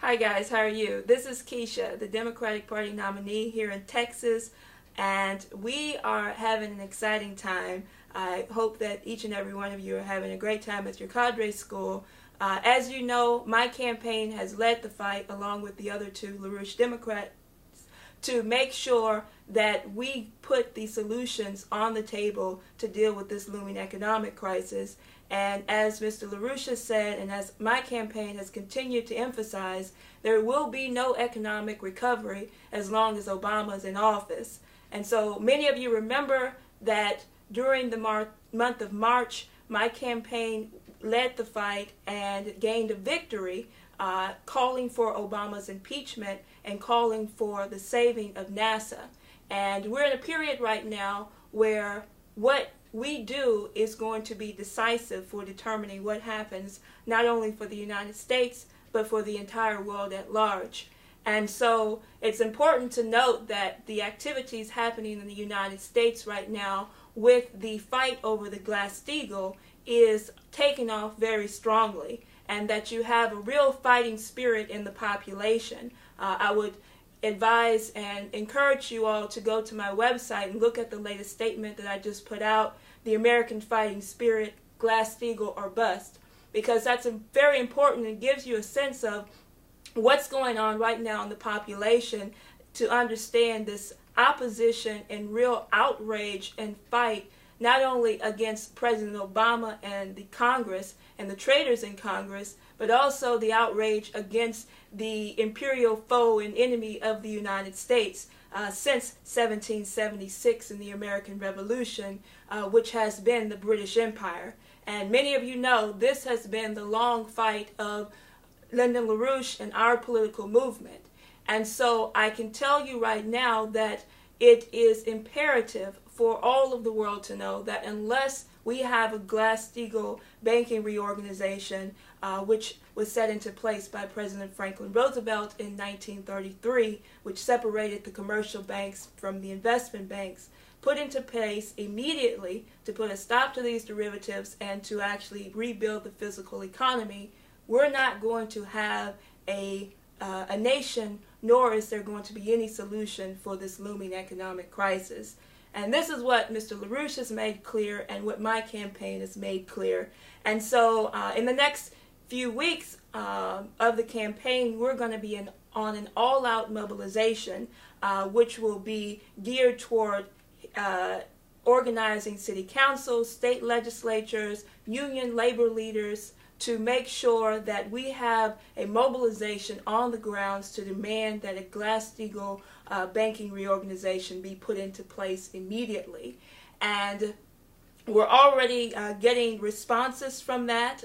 Hi guys, how are you? This is Kesha, the Democratic Party nominee here in Texas, and we are having an exciting time. I hope that each and every one of you are having a great time at your cadre school. As you know, my campaign has led the fight along with the other two LaRouche Democrats to make sure that we put the solutions on the table to deal with this looming economic crisis. And as Mr. LaRouchista said, and as my campaign has continued to emphasize, there will be no economic recovery as long as Obama is in office. And so many of you remember that during the month of March, my campaign led the fight and gained a victory, calling for Obama's impeachment and calling for the saving of NASA. And we're in a period right now where what we do is going to be decisive for determining what happens not only for the United States but for the entire world at large. And so it's important to note that the activities happening in the United States right now with the fight over the Glass-Steagall is taking off very strongly, and that you have a real fighting spirit in the population. I would advise and encourage you all to go to my website and look at the latest statement that I just put out, The American Fighting Spirit, Glass-Steagall or Bust, because that's very important and gives you a sense of what's going on right now in the population to understand this opposition and real outrage and fight not only against President Obama and the Congress and the traitors in Congress, but also the outrage against the imperial foe and enemy of the United States since 1776 in the American Revolution, which has been the British Empire. And many of you know this has been the long fight of Lyndon LaRouche and our political movement. And so I can tell you right now that it is imperative for all of the world to know that unless we have a Glass-Steagall banking reorganization, which was set into place by President Franklin Roosevelt in 1933, which separated the commercial banks from the investment banks, put into place immediately to put a stop to these derivatives and to actually rebuild the physical economy, we're not going to have a nation, nor is there going to be any solution for this looming economic crisis. And this is what Mr. LaRouche has made clear and what my campaign has made clear. And so in the next few weeks of the campaign, we're going to be on an all-out mobilization, which will be geared toward organizing city councils, state legislatures, union labor leaders, to make sure that we have a mobilization on the grounds to demand that a Glass-Steagall banking reorganization be put into place immediately. And we're already getting responses from that.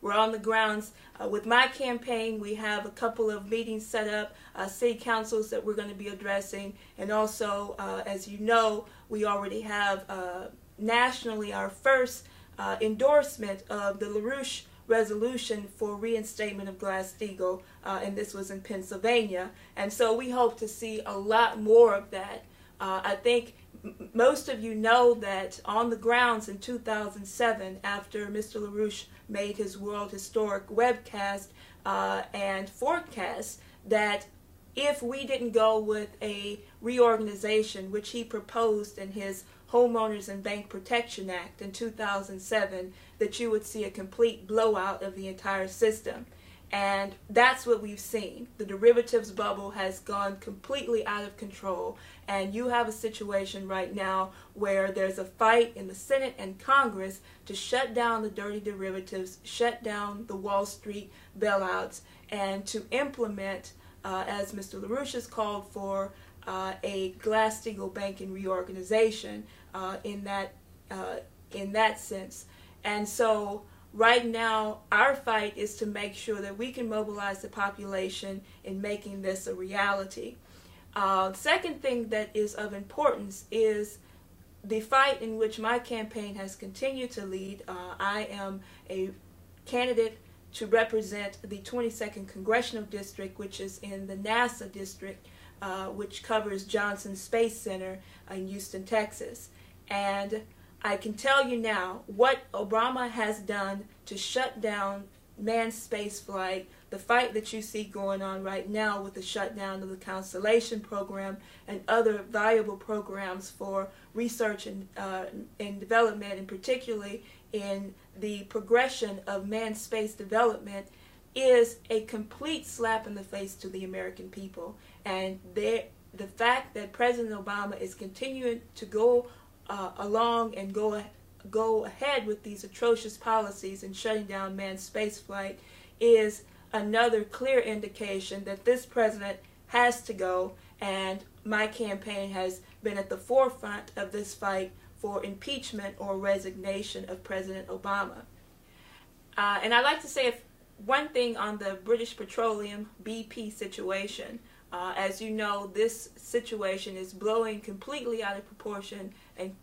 We're on the grounds with my campaign. We have a couple of meetings set up, city councils that we're going to be addressing, and also, as you know, we already have nationally our first endorsement of the LaRouche resolution for reinstatement of Glass-Steagall, and this was in Pennsylvania. And so we hope to see a lot more of that. I think most of you know that on the grounds in 2007, after Mr. LaRouche made his world historic webcast and forecast that if we didn't go with a reorganization, which he proposed in his Homeowners and Bank Protection Act in 2007, that you would see a complete blowout of the entire system. And that's what we've seen. The derivatives bubble has gone completely out of control, and you have a situation right now where there's a fight in the Senate and Congress to shut down the dirty derivatives, shut down the Wall Street bailouts, and to implement, as Mr. LaRouche has called for, a Glass-Steagall banking reorganization in that sense. And so right now our fight is to make sure that we can mobilize the population in making this a reality. Second thing that is of importance is the fight in which my campaign has continued to lead. I am a candidate to represent the 22nd Congressional District, which is in the NASA district, which covers Johnson Space Center in Houston, Texas. And I can tell you now what Obama has done to shut down manned space flight, the fight that you see going on right now with the shutdown of the Constellation program and other valuable programs for research and development, and particularly in the progression of manned space development, is a complete slap in the face to the American people. And the fact that President Obama is continuing to go along and go ahead with these atrocious policies and shutting down manned space flight is another clear indication that this president has to go, and my campaign has been at the forefront of this fight for impeachment or resignation of President Obama. And I'd like to say one thing on the British Petroleum BP situation. As you know, this situation is blowing completely out of proportion and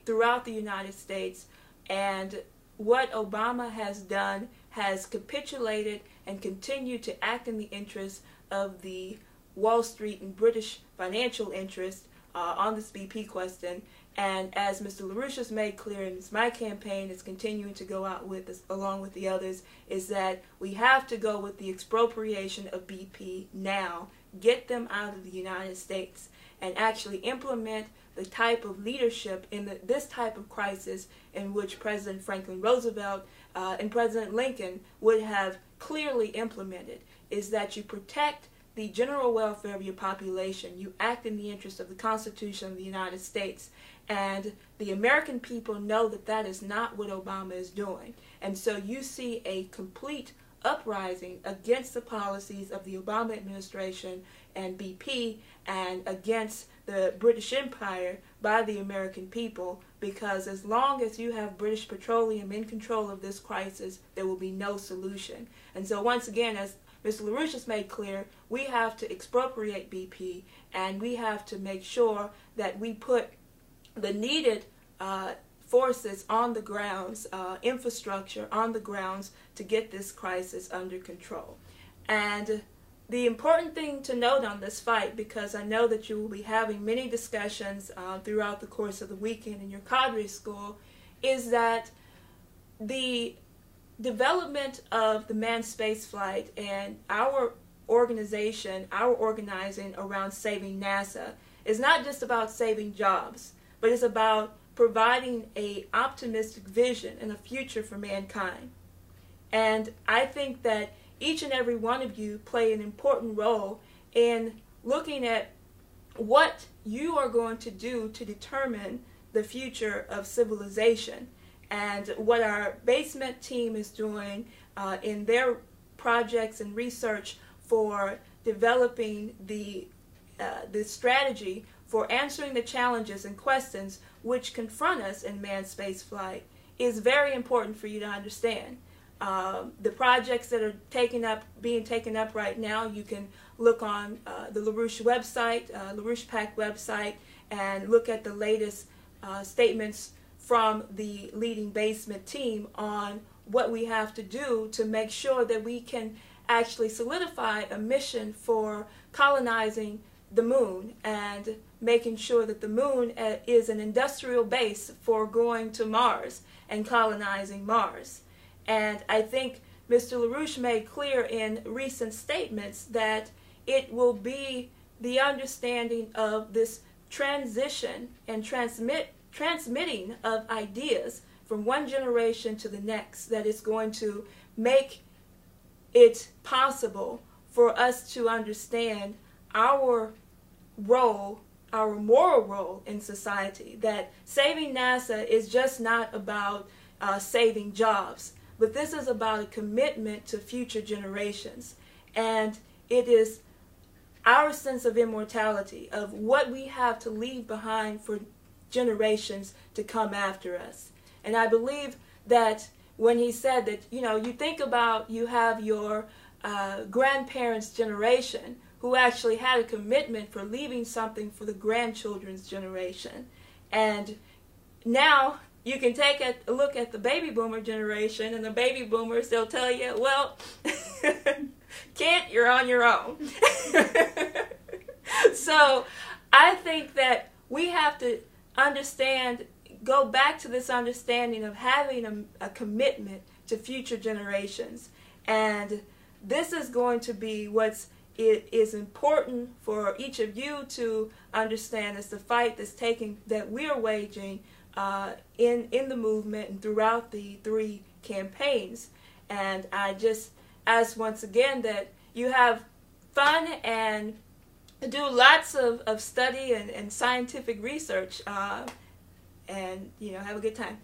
throughout the United States, and what Obama has done has capitulated and continued to act in the interest of the Wall Street and British financial interests on this BP question. And as Mr. LaRouche has made clear, and as my campaign is continuing to go out with this, along with the others, is that we have to go with the expropriation of BP now, get them out of the United States, and actually implement the type of leadership in this type of crisis in which President Franklin Roosevelt and President Lincoln would have clearly implemented, is that you protect the general welfare of your population, you act in the interest of the Constitution of the United States, and the American people know that that is not what Obama is doing. And so you see a complete uprising against the policies of the Obama administration and BP, and against the British Empire by the American people, because as long as you have British Petroleum in control of this crisis, there will be no solution. And so once again, as Mr. LaRouche has made clear, we have to expropriate BP, and we have to make sure that we put the needed forces on the grounds, infrastructure on the grounds, to get this crisis under control. And the important thing to note on this fight, because I know that you will be having many discussions throughout the course of the weekend in your cadre school, is that the development of the manned space flight and our organization, our organizing around saving NASA, is not just about saving jobs, but it's about providing an optimistic vision and a future for mankind. And I think that each and every one of you play an important role in looking at what you are going to do to determine the future of civilization. And what our basement team is doing in their projects and research for developing the strategy for answering the challenges and questions which confront us in manned space flight is very important for you to understand. The projects that are being taken up right now, you can look on the LaRouche website, LaRouche PAC website, and look at the latest statements from the leading basement team on what we have to do to make sure that we can actually solidify a mission for colonizing the moon and making sure that the moon is an industrial base for going to Mars and colonizing Mars. And I think Mr. LaRouche made clear in recent statements that it will be the understanding of this transition and transmitting of ideas from one generation to the next that is going to make it possible for us to understand our role, our moral role in society. That saving NASA is just not about saving jobs, but this is about a commitment to future generations. And it is our sense of immortality, of what we have to leave behind for generations to come after us. And I believe that when he said that, you think about, you have your grandparents' generation who actually had a commitment for leaving something for the grandchildren's generation. And now you can take a look at the baby boomer generation, and the baby boomers, they'll tell you, well, kid, you're on your own. So I think that we have to understand, go back to this understanding of having a commitment to future generations. And this is going to be it is important for each of you to understand is the fight that we are waging in the movement and throughout the 3 campaigns. And I just ask once again that you have fun and do lots of study and scientific research, and have a good time.